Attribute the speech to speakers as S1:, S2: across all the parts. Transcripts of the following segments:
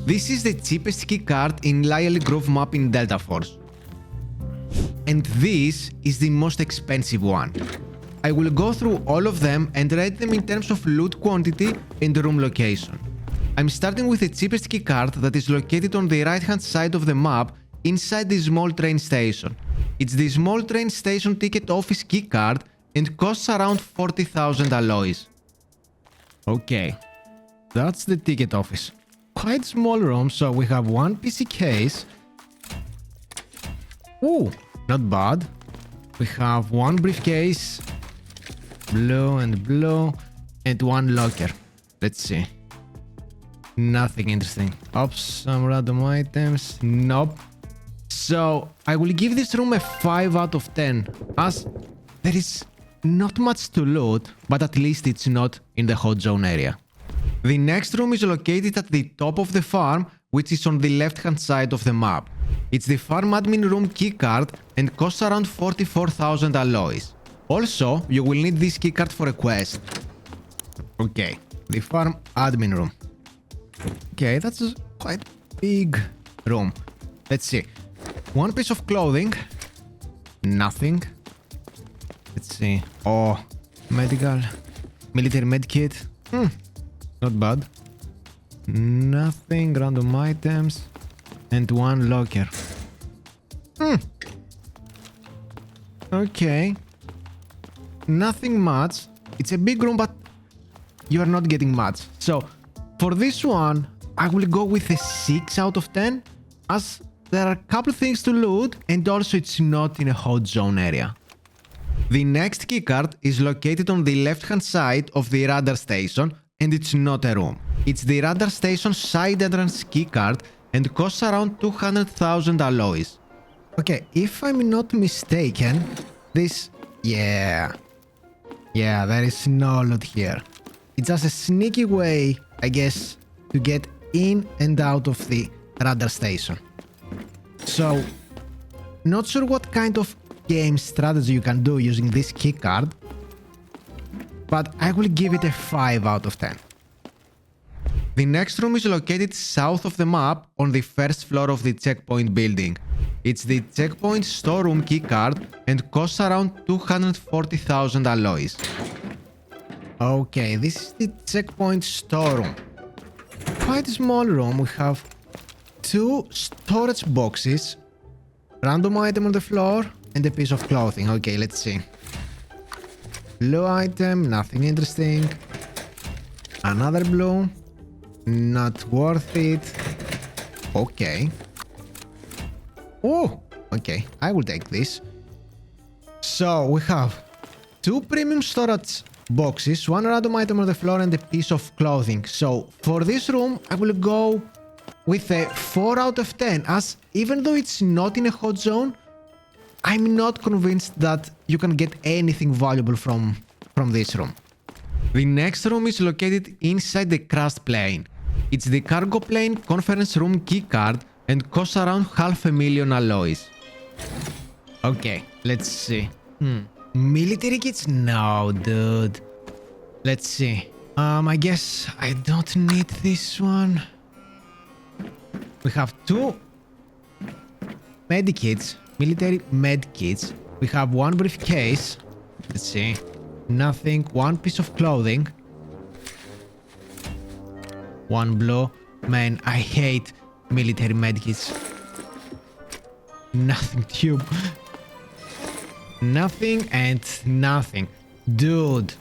S1: This is the cheapest keycard in Layali Grove map in Delta Force. And this is the most expensive one. I will go through all of them and rate them in terms of loot quantity and room location. I'm starting with the cheapest keycard that is located on the right hand side of the map inside the small train station. It's the small train station ticket office keycard and costs around 40,000 alloys. Okay, that's the ticket office. Quite small room, so we have one PC case. Ooh, not bad. We have one briefcase, blue, and one locker. Let's see. Nothing interesting. Oops, some random items. Nope. So, I will give this room a 5 out of 10, as there is not much to loot, but at least it's not in the hot zone area. The next room is located at the top of the farm, which is on the left-hand side of the map. It's the farm admin room keycard and costs around 44,000 alloys. Also, you will need this keycard for a quest. Okay, the farm admin room. Okay, that's a quite big room. Let's see. One piece of clothing. Nothing. Let's see. Oh, medical. Military medkit. Not bad. Nothing. Random items. And one locker. Okay. Nothing much. It's a big room, but you are not getting much. So, for this one, I will go with a 6 out of 10, as there are a couple things to loot, and also it's not in a hot zone area. The next keycard is located on the left-hand side of the radar station, and it's not a room. It's the radar station side entrance keycard and costs around 200,000 alloys. Okay, if I'm not mistaken, this... Yeah, there is no loot here. It's just a sneaky way, I guess, to get in and out of the radar station. So, not sure what kind of game strategy you can do using this keycard, but I will give it a 5 out of 10. The next room is located south of the map on the first floor of the checkpoint building. It's the checkpoint storeroom keycard and costs around 240,000 alloys. Okay, this is the checkpoint storeroom. Quite a small room. We have 2 storage boxes, random item on the floor, and a piece of clothing. Okay, let's see. Blue item, nothing interesting. Another blue, not worth it. Okay. Oh, okay, I will take this. So we have 2 premium storage boxes, 1 random item on the floor, and a piece of clothing. So for this room, I will go with a 4 out of 10, as even though it's not in a hot zone, I'm not convinced that you can get anything valuable from this room. The next room is located inside the crashed plane. It's the cargo plane conference room keycard and costs around 500,000 alloys. Okay, let's see. Military kits? No, dude. Let's see. I guess I don't need this one. We have 2 medikits, military medkits. We have 1 briefcase. Let's see. Nothing. 1 piece of clothing. 1 blue. Man, I hate military medkits. Nothing tube. Nothing and nothing. Dude.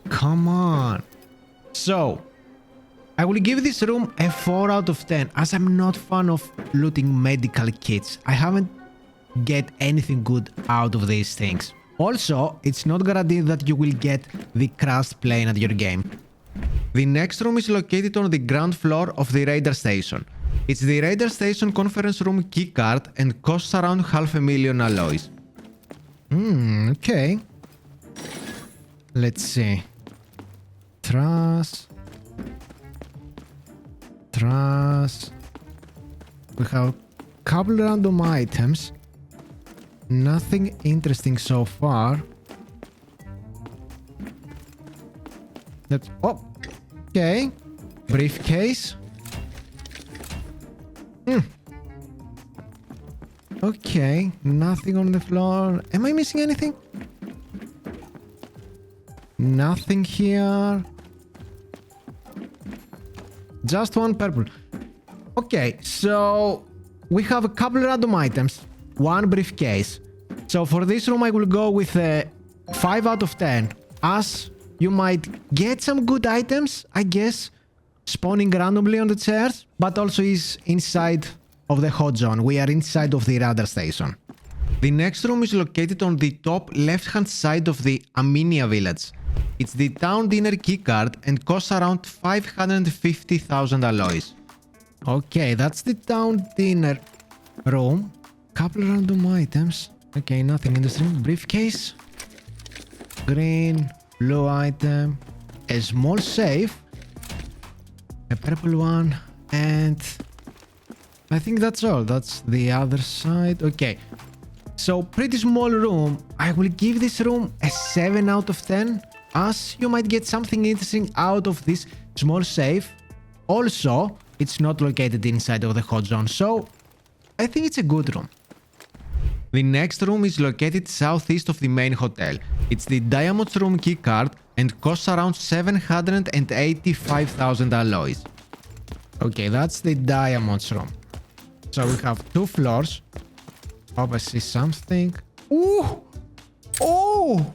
S1: Come on. So, I will give this room a 4 out of 10, as I'm not fan of looting medical kits. I haven't get anything good out of these things. Also, it's not guaranteed that you will get the crashed plane at your game. The next room is located on the ground floor of the radar station. It's the radar station conference room keycard and costs around 500,000 alloys. Okay. Let's see. Trash. We have a couple random items. Nothing interesting so far. Oh, okay. Briefcase. Okay, nothing on the floor. Am I missing anything? Nothing here. Just one purple. Okay, so we have a couple random items. One briefcase. So for this room, I will go with a 5 out of 10. As you might get some good items, I guess, spawning randomly on the chairs, but also is inside of the hot zone. We are inside of the radar station. The next room is located on the top left-hand side of the Aminia village. It's the town dinner keycard and costs around 550,000 alloys. Okay, that's the town dinner room. Couple random items. Okay, nothing interesting. Briefcase. Green, blue item. A small safe. A purple one. And I think that's all. That's the other side. Okay. So, pretty small room. I will give this room a 7 out of 10. As you might get something interesting out of this small safe. Also, it's not located inside of the hot zone, so I think it's a good room. The next room is located southeast of the main hotel. It's the Diamonds room keycard and costs around 785,000 alloys. Okay, that's the Diamonds room. So we have 2 floors. Hope I see something. Ooh! Oh!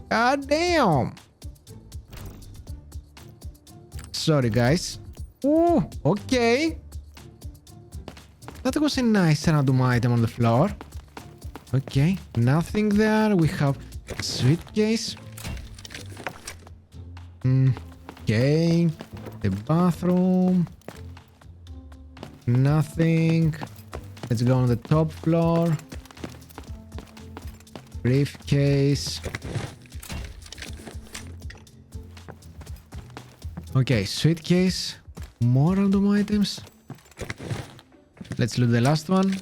S1: God damn! Sorry, guys. Ooh, okay. That was a nice random item on the floor. Okay, nothing there. We have a suitcase. Okay, the bathroom. Nothing. Let's go on the top floor. Briefcase. Okay, suitcase. More random items. Let's loot the last one.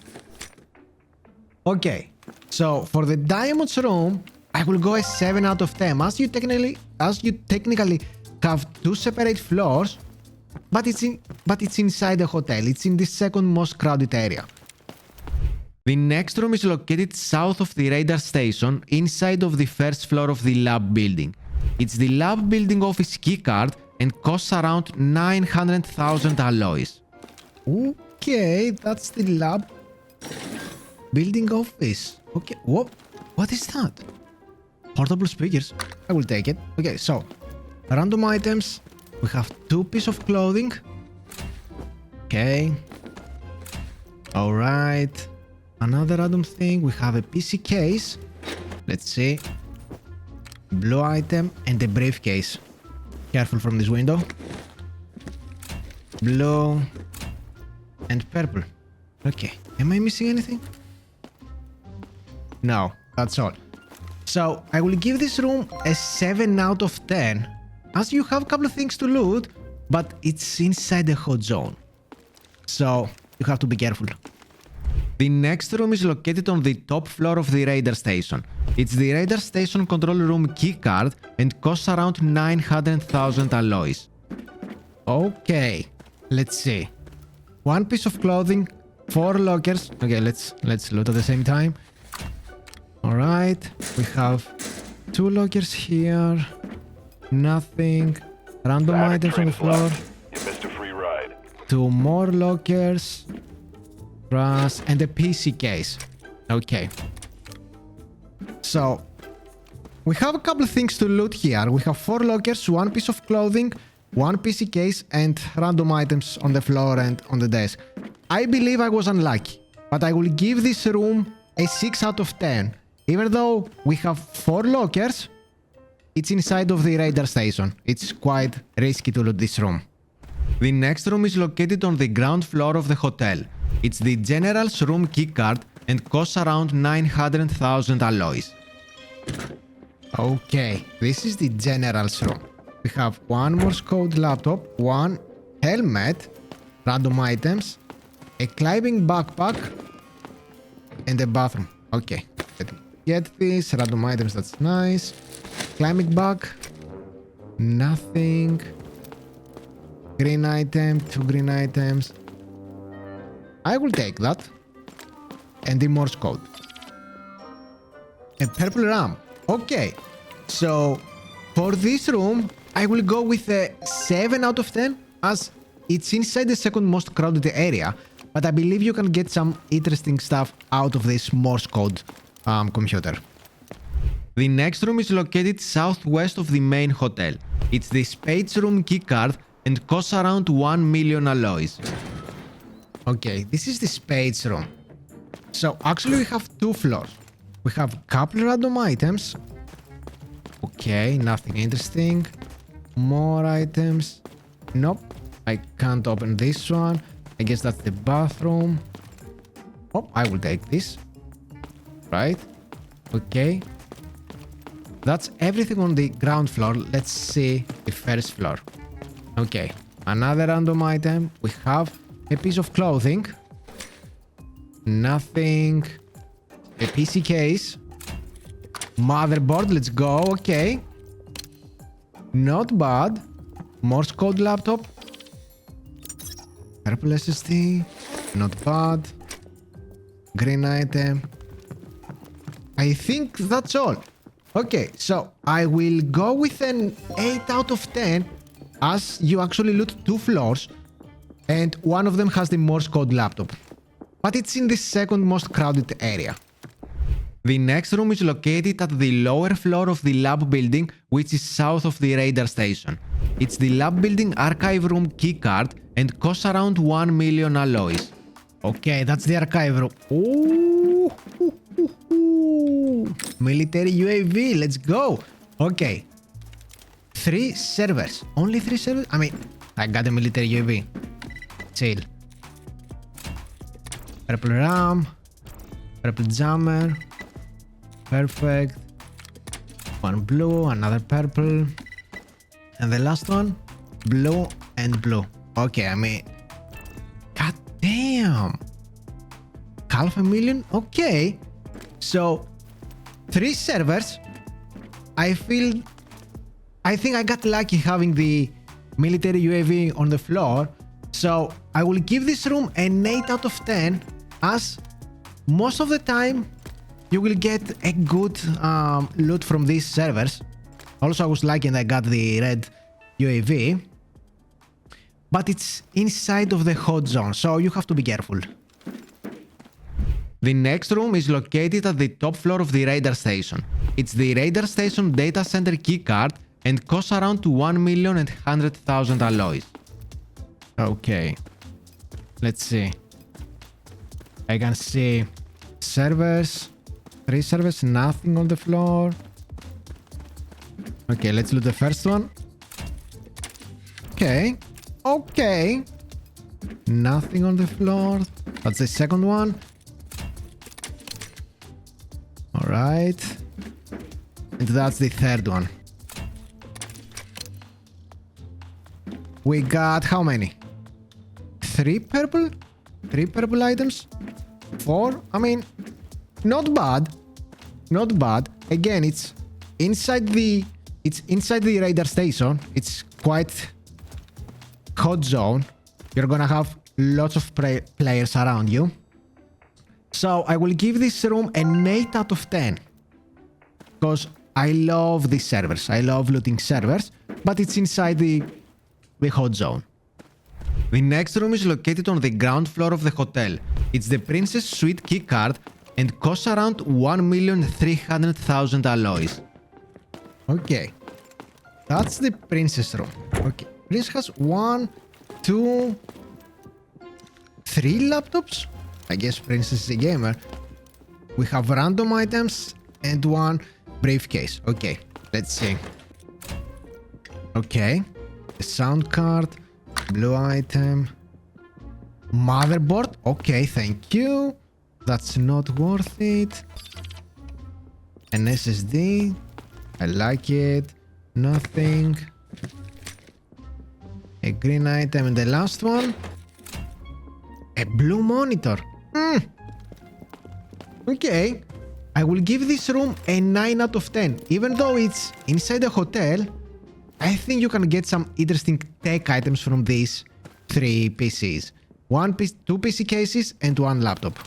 S1: Okay, so for the diamonds room, I will go a 7 out of 10. As you technically have 2 separate floors, but it's inside the hotel. It's in the second most crowded area. The next room is located south of the radar station, inside of the first floor of the lab building. It's the lab building office keycard and costs around 900,000 alloys. Okay, that's the lab building office. Okay, what is that? Portable speakers. I will take it. Okay, so random items. We have 2 pieces of clothing. Okay. All right. Another random thing. We have a PC case. Let's see. Blue item and a briefcase. Careful from this window. Blue and purple. Okay. Am I missing anything? No, that's all. So I will give this room a 7 out of 10. As you have a couple of things to loot, but it's inside the hot zone. So you have to be careful. The next room is located on the top floor of the radar station. It's the radar station control room keycard and costs around 900,000 alloys. Okay, let's see. 1 piece of clothing, 4 lockers. Okay, let's loot at the same time. All right, we have 2 lockers here. Nothing. Random items on the floor.
S2: You missed a free ride.
S1: 2 more lockers. Brass and a PC case. Okay. So we have a couple of things to loot here. We have 4 lockers, 1 piece of clothing, 1 PC case, and random items on the floor and on the desk. I believe I was unlucky, but I will give this room a 6 out of 10. Even though we have 4 lockers, it's inside of the radar station. It's quite risky to loot this room. The next room is located on the ground floor of the hotel. It's the general's room keycard and costs around 900,000 alloys. Okay, this is the general's room. We have 1 Morse code laptop, 1 helmet, random items, a climbing backpack, and a bathroom. Okay, let me get this. Random items, that's nice. Climbing bag. Nothing. Green item, 2 green items. I will take that. And the Morse code. A purple ram. Okay. So, for this room, I will go with a 7 out of 10 as it's inside the second most crowded area. But I believe you can get some interesting stuff out of this Morse code computer. The next room is located southwest of the main hotel. It's the Spades room keycard and costs around 1 million alloys. Okay, this is the Spades room. So actually we have 2 floors. We have a couple random items. Okay, nothing interesting. More items. Nope, I can't open this one. I guess that's the bathroom. Oh, I will take this. Right. Okay. That's everything on the ground floor. Let's see the first floor. Okay. Another random item. We have a piece of clothing. Nothing. A PC case. Motherboard. Let's go. Okay. Not bad. Morse code laptop. Purple SSD. Not bad. Green item. I think that's all. Okay, so I will go with an 8 out of 10 as you actually loot 2 floors and one of them has the Morse code laptop. But it's in the second most crowded area. The next room is located at the lower floor of the lab building, which is south of the radar station. It's the lab building archive room keycard and costs around 1 million alloys. Okay, that's the archive room. Ooh. Military UAV, let's go. Okay. 3 servers. Only 3 servers? I mean, I got a military UAV. Chill. Purple RAM. Purple jammer. Perfect. One blue, another purple. And the last one, blue and blue. Okay, I mean, god damn. Half a million? Okay. So, 3 servers. I think I got lucky having the military UAV on the floor. So, I will give this room an 8 out of 10 as most of the time you will get a good loot from these servers. Also, I was lucky and I got the red UAV. But it's inside of the hot zone, so you have to be careful. The next room is located at the top floor of the radar station. It's the radar station data center keycard and costs around 1,100,000 alloys. Okay. Let's see. I can see servers. 3 servers, nothing on the floor. Okay, let's loot the first one. Okay. Okay. Nothing on the floor. That's the second one. Alright. And that's the third one. We got how many? 3 purple? 3 purple items? 4? I mean, not bad. Not bad. Again, it's inside the radar station. It's quite hot zone. You're gonna have lots of players around you. So I will give this room an 8 out of 10. Because I love these servers. I love looting servers. But it's inside the hot zone. The next room is located on the ground floor of the hotel. It's the Princess Suite keycard and costs around 1,300,000 alloys. Okay. That's the Princess room. Okay. Princess has 1, 2, 3 laptops. I guess Princess is a gamer. We have random items and 1 briefcase. Okay, let's see. Okay, a sound card, blue item, motherboard. Okay, thank you. That's not worth it. An SSD. I like it. Nothing. A green item and the last one. A blue monitor. Okay. I will give this room a 9 out of 10. Even though it's inside a hotel, I think you can get some interesting tech items from these 3 PCs. 2 PC cases and 1 laptop.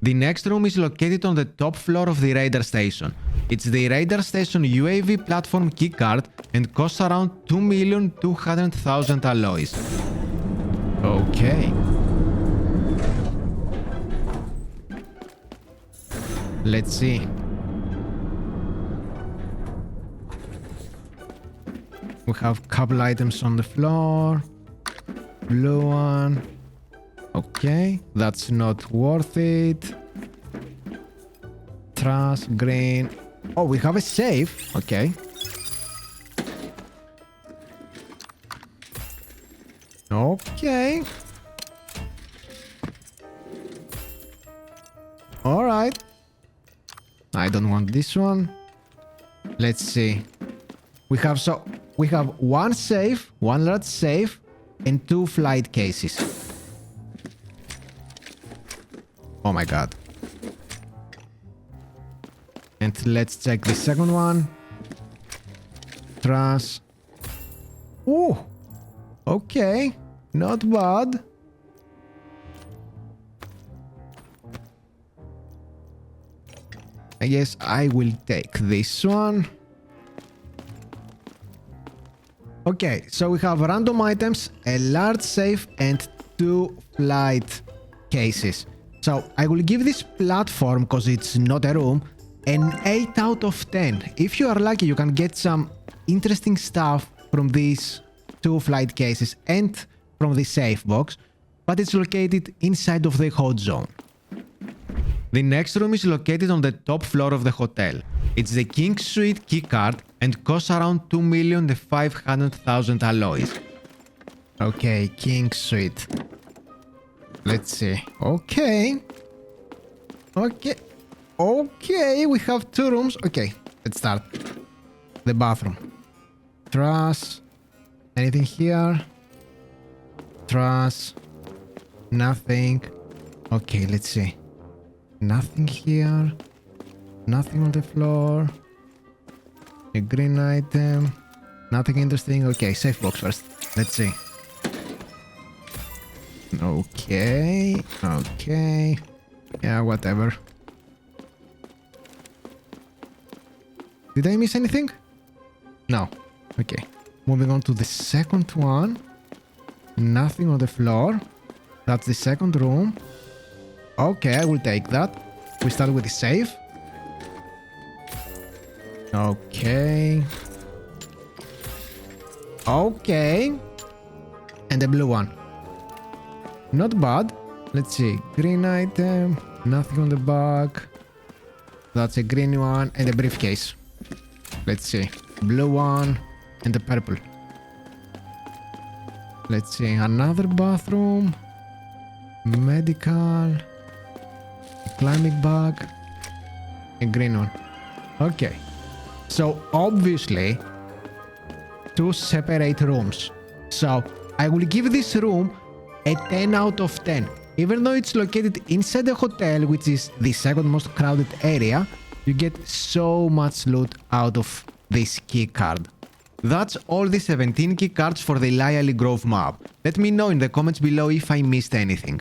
S1: The next room is located on the top floor of the radar station. It's the radar station UAV platform keycard and costs around 2,200,000 alloys. Okay. Let's see. We have a couple items on the floor. Blue one. Okay, that's not worth it. Trash, green. Oh, we have a safe. Okay. Okay. Alright. I don't want this one. Let's see. We have 1 safe, 1 large safe, and 2 flight cases. Oh my god. And let's check the second one. Trash. Ooh. Okay. Not bad. I guess I will take this one. Okay, so we have random items, a large safe, and 2 flight cases. So I will give this platform, because it's not a room, an 8 out of 10. If you are lucky, you can get some interesting stuff from these 2 flight cases and from the safe box, but it's located inside of the hot zone. The next room is located on the top floor of the hotel. It's the King Suite keycard and costs around 2,500,000 alloys. Okay, King Suite. Let's see. Okay. Okay. Okay, we have 2 rooms. Okay, let's start. The bathroom. Trash. Anything here? Trash. Nothing. Okay, let's see. Nothing here. Nothing on the floor. A green item. Nothing interesting. Okay, safe box first. Let's see. Okay. Okay. Yeah, whatever. Did I miss anything? No. Okay. Moving on to the second one. Nothing on the floor. That's the second room. Okay, I will take that. We start with the safe. Okay. Okay. And the blue one. Not bad. Let's see. Green item. Nothing on the back. That's a green one. And a briefcase. Let's see. Blue one. And the purple. Let's see. Another bathroom. Medical. Climbing bag. A green one. Okay. So obviously 2 separate rooms. So I will give this room a 10 out of 10. Even though it's located inside the hotel, which is the second most crowded area, you get so much loot out of this key card. That's all the 17 key cards for the Layali Grove map. Let me know in the comments below if I missed anything.